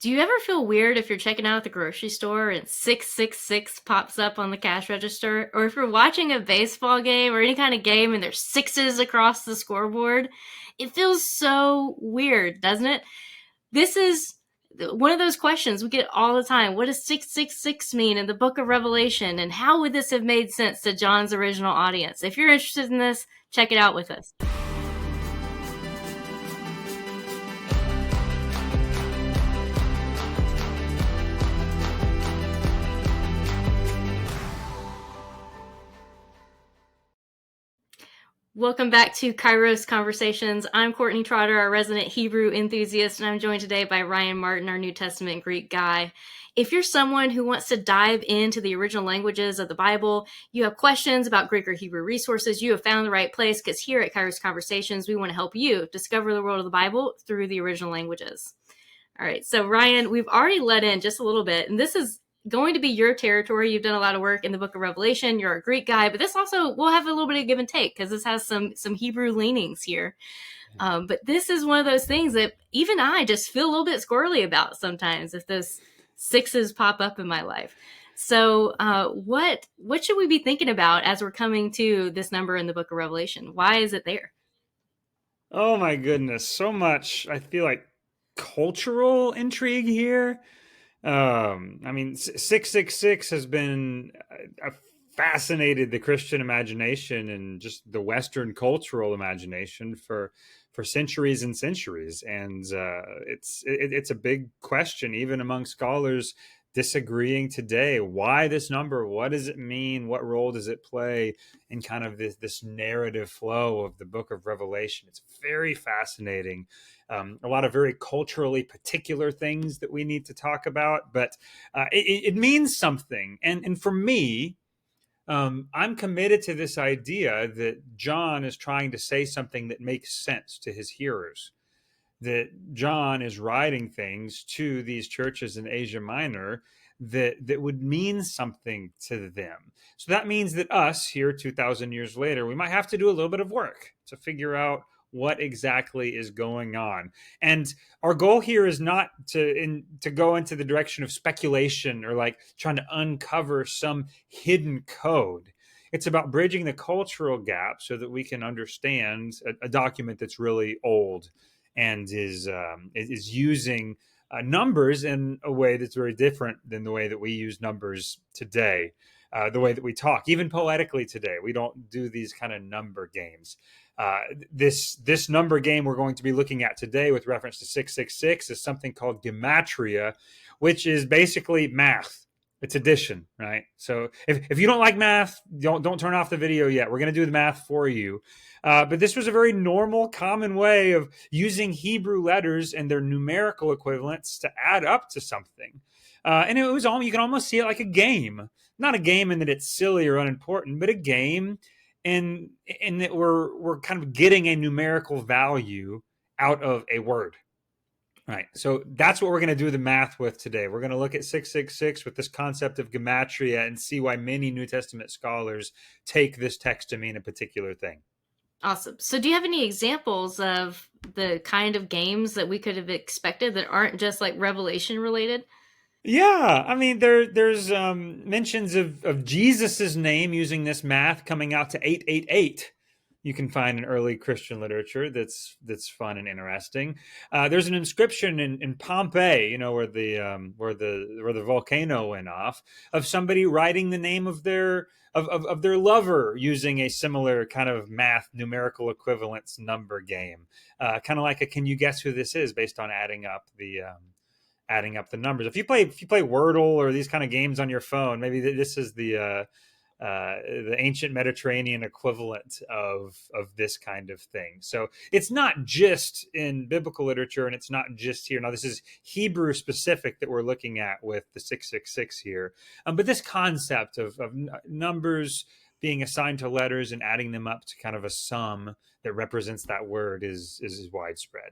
Do you ever feel weird if you're checking out at the grocery store and 666 pops up on the cash register? Or if you're watching a baseball game or any kind of game and there's sixes across the scoreboard? It feels so weird, doesn't it? This is one of those questions we get all the time. What does 666 mean in the book of Revelation? And how would this have made sense to John's original audience? If you're interested in this, check it out with us. Welcome back to Kairos Conversations. I'm Courtney Trotter, our resident Hebrew enthusiast, and I'm joined today by Ryan Martin, our New Testament Greek guy. If you're someone who wants to dive into the original languages of the Bible, you have questions about Greek or Hebrew resources, you have found the right place, because here at Kairos Conversations, we want to help you discover the world of the Bible through the original languages. All right, so Ryan, we've already let in just a little bit, and this is going to be your territory. You've done a lot of work in the book of Revelation. You're a Greek guy, but this also will have a little bit of give and take because this has some Hebrew leanings here. But this is one of those things that even I just feel a little bit squirrely about sometimes if those sixes pop up in my life. So what should we be thinking about as we're coming to this number in the book of Revelation? Why is it there? Oh my goodness, so much. I feel like cultural intrigue here. I mean, 666 has been fascinated the Christian imagination and just the Western cultural imagination for centuries and centuries, and it's a big question even among scholars disagreeing today. Why this number? What does it mean? What role does it play in kind of this narrative flow of the book of Revelation? It's very fascinating. A lot of very culturally particular things that we need to talk about, but it means something. And for me, I'm committed to this idea that John is trying to say something that makes sense to his hearers, that John is writing things to these churches in Asia Minor that would mean something to them. So that means that us here 2,000 years later, we might have to do a little bit of work to figure out what exactly is going on. And our goal here is not to go into the direction of speculation or like trying to uncover some hidden code. It's about bridging the cultural gap so that we can understand a document that's really old and is using numbers in a way that's very different than the way that we use numbers today. The way that we talk, even poetically today, we don't do these kind of number games. This number game we're going to be looking at today with reference to 666 is something called Gematria, which is basically math. It's addition, right? So if you don't like math, don't turn off the video yet. We're going to do the math for you. But this was a very normal, common way of using Hebrew letters and their numerical equivalents to add up to something. And it was all, you can almost see it like a game. Not a game in that it's silly or unimportant, but a game in that we're kind of getting a numerical value out of a word. Right. So that's what we're going to do the math with today. We're going to look at 666 with this concept of gematria and see why many New Testament scholars take this text to mean a particular thing. Awesome. So do you have any examples of the kind of games that we could have expected that aren't just like Revelation related? Yeah, I mean there's mentions of Jesus's name using this math coming out to 888. You can find in early Christian literature that's fun and interesting. There's an inscription in Pompeii, you know, where the volcano went off, of somebody writing the name of their lover using a similar kind of math numerical equivalence number game, kind of like a can you guess who this is based on adding up the numbers. If you play Wordle or these kind of games on your phone, maybe this is the ancient Mediterranean equivalent of this kind of thing. So it's not just in biblical literature, and it's not just here. Now, this is Hebrew specific that we're looking at with the 666 here. But this concept of numbers being assigned to letters and adding them up to kind of a sum that represents that word is widespread.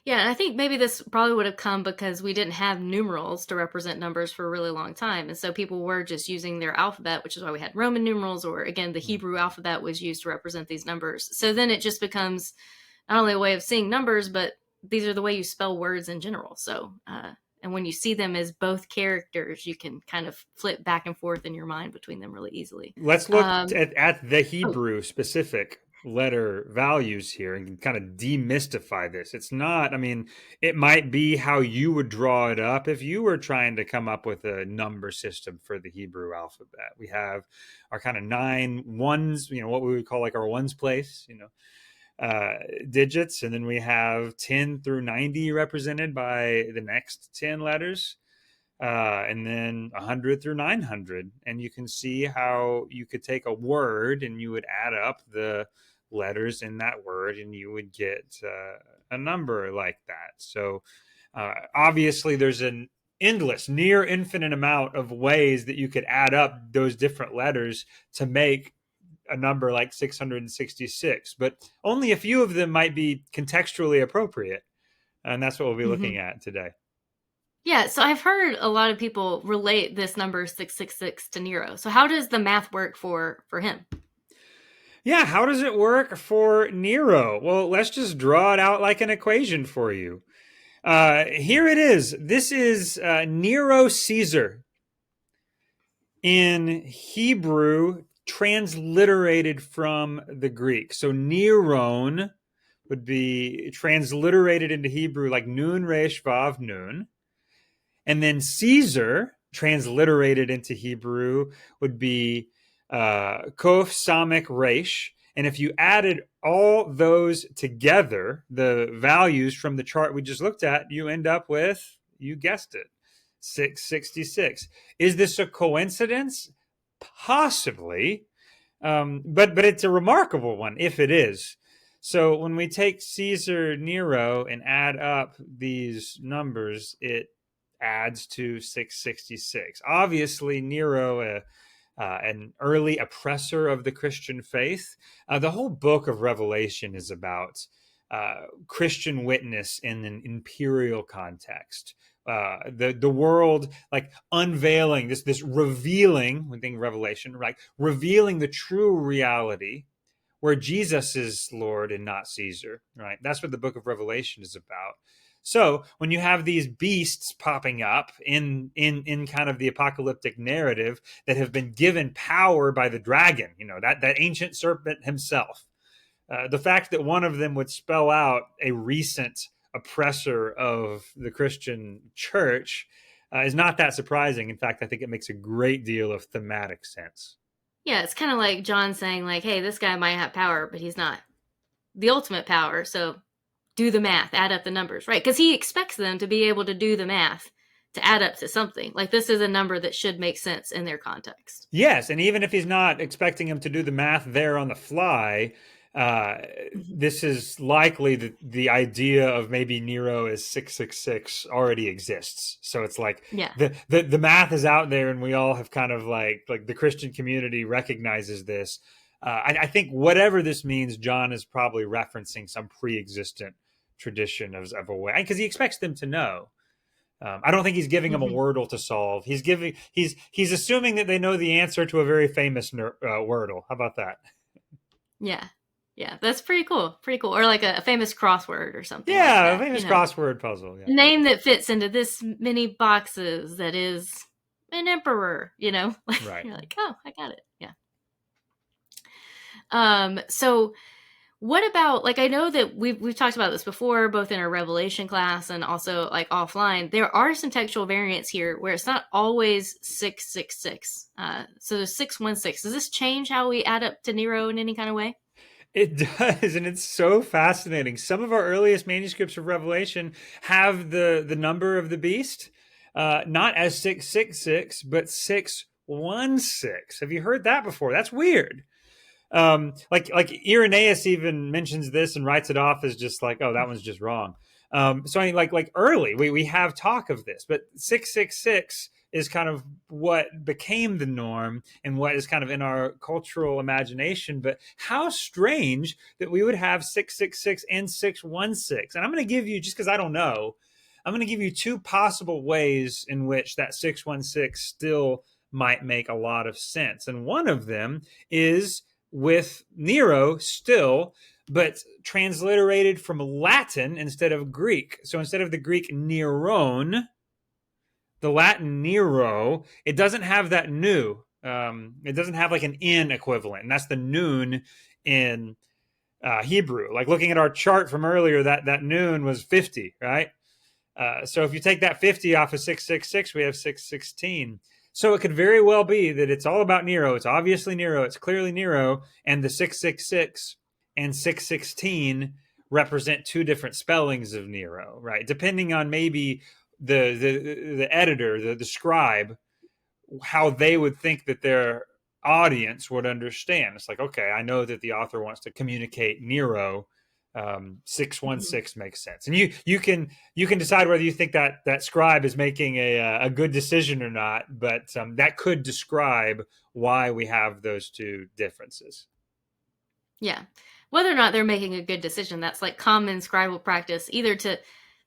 Yeah, and I think maybe this probably would have come because we didn't have numerals to represent numbers for a really long time. And so people were just using their alphabet, which is why we had Roman numerals, or again, the Hebrew alphabet was used to represent these numbers. So then it just becomes not only a way of seeing numbers, but these are the way you spell words in general. So And when you see them as both characters, you can kind of flip back and forth in your mind between them really easily. Let's look Um, at the oh, Hebrew specific letter values here and kind of demystify this. It's not, I mean, it might be how you would draw it up if you were trying to come up with a number system for the Hebrew alphabet. We have our kind of 9 ones, what we would call like our ones place, digits, and then we have 10 through 90 represented by the next 10 letters, and then 100 through 900. And you can see how you could take a word and you would add up the letters in that word and you would get a number like that. So obviously there's an endless, near infinite amount of ways that you could add up those different letters to make a number like 666, but only a few of them might be contextually appropriate. And that's what we'll be looking mhm. at today. Yeah, so I've heard a lot of people relate this number 666 to Nero. So how does the math work for him? Yeah, how does it work for Nero? Well, let's just draw it out like an equation for you. Here it is. This is Nero Caesar in Hebrew, transliterated from the Greek. So Neron would be transliterated into Hebrew like Nun Resh Vav Nun. And then Caesar, transliterated into Hebrew, would be Kof Samek Resh. And if you added all those together, the values from the chart we just looked at, you end up with, you guessed it, 666. Is this a coincidence? Possibly. But it's a remarkable one if it is. So when we take Caesar Nero and add up these numbers, it adds to 666. Obviously, Nero, an early oppressor of the Christian faith. The whole book of Revelation is about Christian witness in an imperial context. The world like unveiling this revealing, when thinking Revelation, right, revealing the true reality where Jesus is Lord and not Caesar, right? That's what the book of Revelation is about. So when you have these beasts popping up in kind of the apocalyptic narrative that have been given power by the dragon, that ancient serpent himself, the fact that one of them would spell out a recent oppressor of the Christian church is not that surprising. In fact, I think it makes a great deal of thematic sense. Yeah, it's kind of like John saying like, "Hey, this guy might have power, but he's not the ultimate power." So do the math, add up the numbers, right? Because he expects them to be able to do the math to add up to something. Like this is a number that should make sense in their context. Yes, and even if he's not expecting him to do the math there on the fly, uh, Mhm. this is likely that the idea of maybe Nero is 666 already exists. So it's like Yeah. the math is out there, and we all have kind of like the Christian community recognizes this. I think whatever this means, John is probably referencing some pre-existent tradition of a way, because he expects them to know. I don't think he's giving them a Hmm. wordle to solve. He's assuming that they know the answer to a very famous wordle. How about that? Yeah. Yeah. That's pretty cool. Pretty cool. Or like a famous crossword or something like Yeah, a that. famous crossword puzzle. Yeah, Name that fits into this many boxes that is an emperor, right. You're like, oh, I got it. Yeah. So what about like I know that we've talked about this before, both in our Revelation class and also like offline. There are some textual variants here where it's not always 666. So there's 616. Does this change how we add up to Nero in any kind of way? It does, and it's so fascinating. Some of our earliest manuscripts of Revelation have the number of the beast, not as 666, but 616. Have you heard that before? That's weird. Like Irenaeus even mentions this and writes it off as just like, oh, that one's just wrong. So I mean, like early we have talk of this, but 666 is kind of what became the norm and what is kind of in our cultural imagination. But how strange that we would have 666 and 616. And I'm going to give you, just because I don't know, I'm going to give you two possible ways in which that 616 still might make a lot of sense. And one of them is with Nero still, but transliterated from Latin instead of Greek. So instead of the Greek Neron, the Latin Nero, it doesn't have that nu. It doesn't have like an in equivalent, and that's the noon in Hebrew. Like looking at our chart from earlier, that noon was 50, right? So if you take that 50 off of 666, we have 616. So it could very well be that it's all about Nero. It's obviously Nero. It's clearly Nero. And the 666 and 616 represent two different spellings of Nero, right? Depending on maybe the editor, the scribe, how they would think that their audience would understand. It's like, okay, I know that the author wants to communicate Nero. 616 makes sense, and you can decide whether you think that scribe is making a good decision or not. But that could describe why we have those two differences. Yeah. Whether or not they're making a good decision, that's like common scribal practice, either to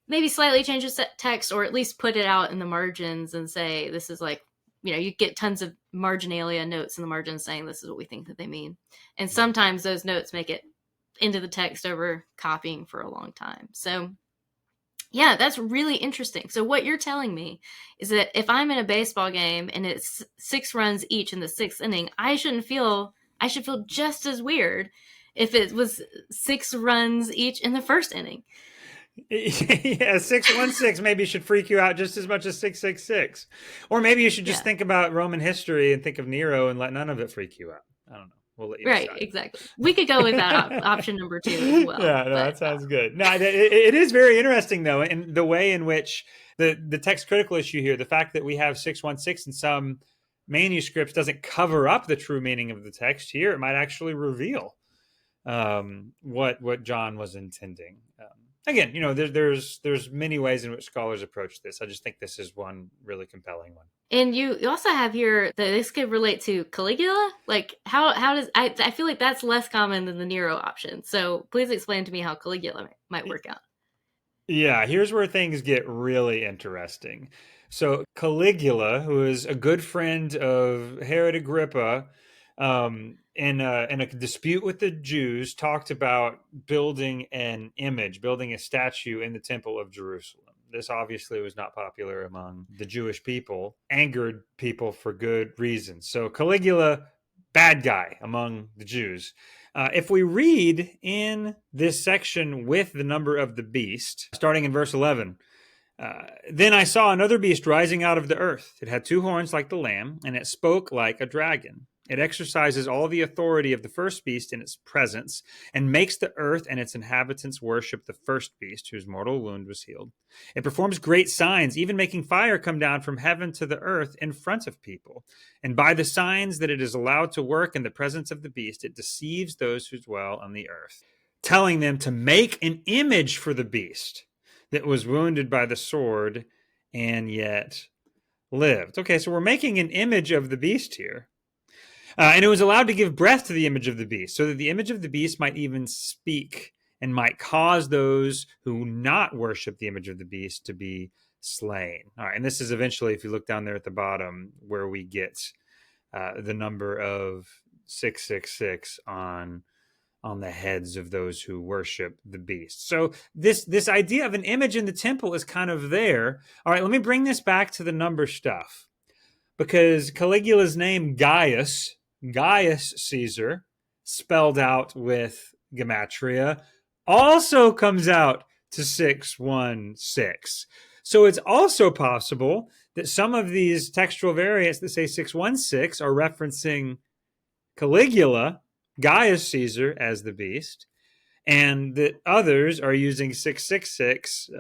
maybe slightly change the text or at least put it out in the margins and say, this is like, you get tons of marginalia notes in the margins saying this is what we think that they mean. And sometimes those notes make it into the text over copying for a long time. So yeah, that's really interesting. So what you're telling me is that if I'm in a baseball game and it's 6 runs each in the 6th inning, I should feel just as weird if it was 6 runs each in the 1st inning. Yeah, 616 maybe should freak you out just as much as 666. Or maybe you should just think about Roman history and think of Nero and let none of it freak you out. I don't know. We'll let you decide. Right, exactly. We could go with that option number 2 as well. Yeah, no, that sounds good. No, it is very interesting, though, in the way in which the text critical issue here, the fact that we have 616 in some manuscripts doesn't cover up the true meaning of the text. Here, it might actually reveal what John was intending. Again, there's many ways in which scholars approach this. I just think this is one really compelling one. And you also have here that this could relate to Caligula. Like how does I feel like that's less common than the Nero option. So please explain to me how Caligula might work out. Yeah, here's where things get really interesting. So Caligula, who is a good friend of Herod Agrippa, in a dispute with the Jews, talked about building an image, building a statue in the temple of Jerusalem. This obviously was not popular among the Jewish people, angered people for good reasons. So Caligula, bad guy among the Jews. If we read in this section with the number of the beast, starting in verse 11, then I saw another beast rising out of the earth. It had 2 horns like the lamb, and it spoke like a dragon. It exercises all the authority of the first beast in its presence, and makes the earth and its inhabitants worship the first beast, whose mortal wound was healed. It performs great signs, even making fire come down from heaven to the earth in front of people. And by the signs that it is allowed to work in the presence of the beast, it deceives those who dwell on the earth, telling them to make an image for the beast that was wounded by the sword and yet lived. Okay, so we're making an image of the beast here. And it was allowed to give breath to the image of the beast, so that the image of the beast might even speak and might cause those who not worship the image of the beast to be slain. All right, and this is eventually, if you look down there at the bottom, where we get the number of 666 on the heads of those who worship the beast. So this idea of an image in the temple is kind of there. All right, let me bring this back to the number stuff, because Caligula's name, Gaius Caesar, spelled out with Gematria, also comes out to 616. So it's also possible that some of these textual variants that say 616 are referencing Caligula, Gaius Caesar, as the beast, and that others are using 666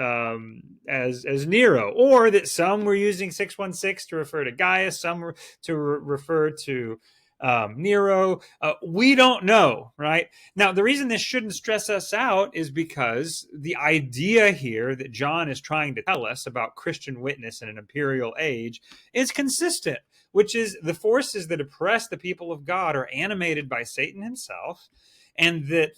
as Nero, or that some were using 616 to refer to Gaius, some were to refer to Nero. We don't know, right? Now, the reason this shouldn't stress us out is because the idea here that John is trying to tell us about Christian witness in an imperial age is consistent, which is the forces that oppress the people of God are animated by Satan himself, and that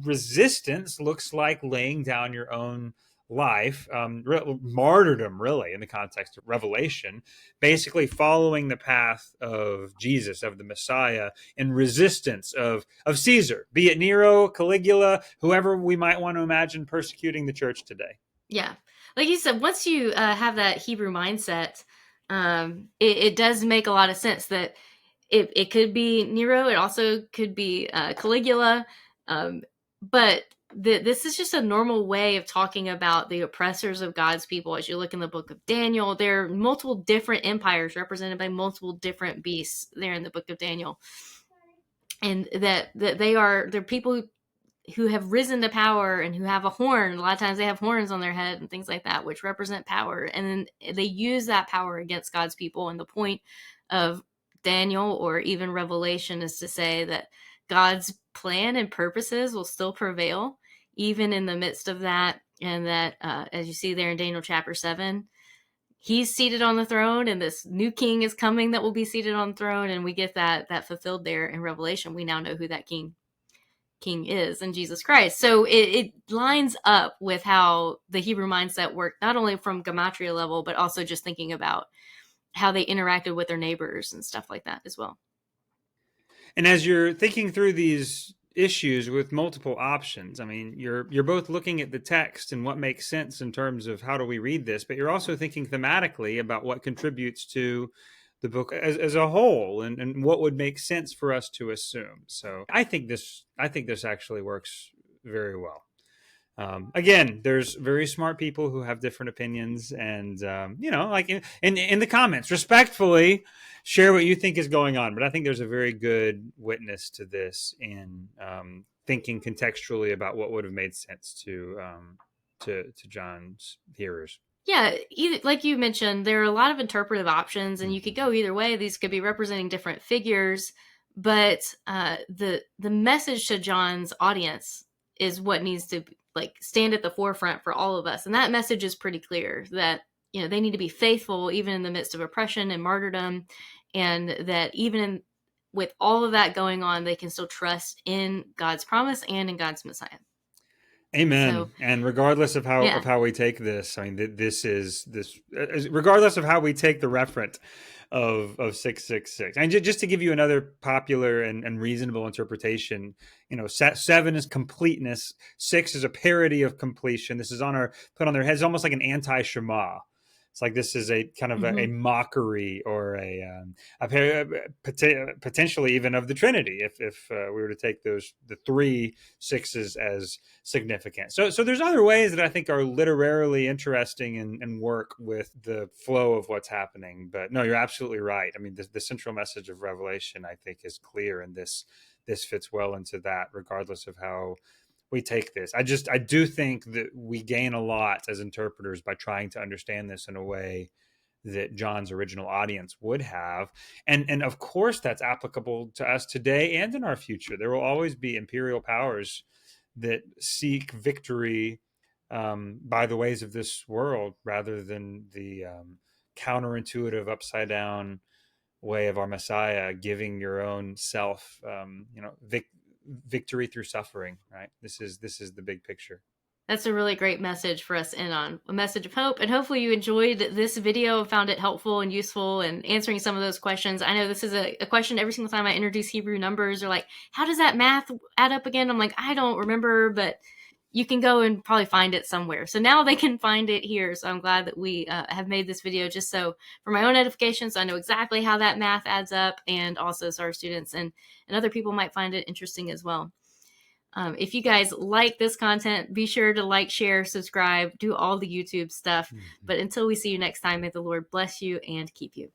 resistance looks like laying down your own life, martyrdom, really, in the context of Revelation, basically following the path of Jesus, of the Messiah, in resistance of Caesar, be it Nero, Caligula, whoever we might want to imagine persecuting the church today. Yeah. like you said, once you have that Hebrew mindset, it does make a lot of sense that it could be Nero. It also could be Caligula. But this is just a normal way of talking about the oppressors of God's people. As you look in the book of Daniel, there are multiple different empires represented by multiple different beasts there in the book of Daniel. And that they're people who have risen to power and who have a horn. A lot of times they have horns on their head and things like that, which represent power. And then they use that power against God's people. And the point of Daniel or even Revelation is to say that God's plan and purposes will still prevail, even in the midst of that. And that, as you see there in Daniel chapter 7, he's seated on the throne and this new king is coming that will be seated on the throne. And we get that fulfilled there in Revelation. We now know who that king is in Jesus Christ. So it lines up with how the Hebrew mindset worked, not only from Gematria level, but also just thinking about how they interacted with their neighbors and stuff like that as well. And as you're thinking through these issues with multiple options, I mean, you're both looking at the text and what makes sense in terms of how do we read this, but you're also thinking thematically about what contributes to the book as a whole, and what would make sense for us to assume. So I think this actually works very well. Again, there's very smart people who have different opinions, and like in the comments, respectfully share what you think is going on. But I think there's a very good witness to this in thinking contextually about what would have made sense to John's hearers. Yeah, like you mentioned, there are a lot of interpretive options, and you could go either way. These could be representing different figures, but the message to John's audience is what needs to stand at the forefront for all of us, and that message is pretty clear that they need to be faithful even in the midst of oppression and martyrdom, and that even with all of that going on, they can still trust in God's promise and in God's Messiah. Amen. So, and regardless of how we take this, I mean, this regardless of how we take the referent of 666, and just to give you another popular and reasonable interpretation, 7 is completeness, 6 is a parody of completion. This is put on their heads, almost like an anti-Shema. It's like this is a kind of a mockery or a potentially even of the Trinity, if we were to take the 3 6s as significant. So there's other ways that I think are literarily interesting and work with the flow of what's happening. But no, you're absolutely right. I mean, the central message of Revelation, I think, is clear, and this fits well into that, regardless of how we take this. I do think that we gain a lot as interpreters by trying to understand this in a way that John's original audience would have. And of course, that's applicable to us today and in our future. There will always be imperial powers that seek victory by the ways of this world rather than the counterintuitive, upside down way of our Messiah, giving your own self, victory through suffering. Right? This is the big picture. That's a really great message for us to end on, a message of hope. And hopefully you enjoyed this video, found it helpful and useful in answering some of those questions. I know this is a question every single time I introduce Hebrew numbers. They're like, how does that math add up again? I'm like, I don't remember, but you can go and probably find it somewhere. So now they can find it here. So I'm glad that we have made this video just so for my own edification, so I know exactly how that math adds up, and also so our students and other people might find it interesting as well. If you guys like this content, be sure to like, share, subscribe, do all the YouTube stuff. But until we see you next time, may the Lord bless you and keep you.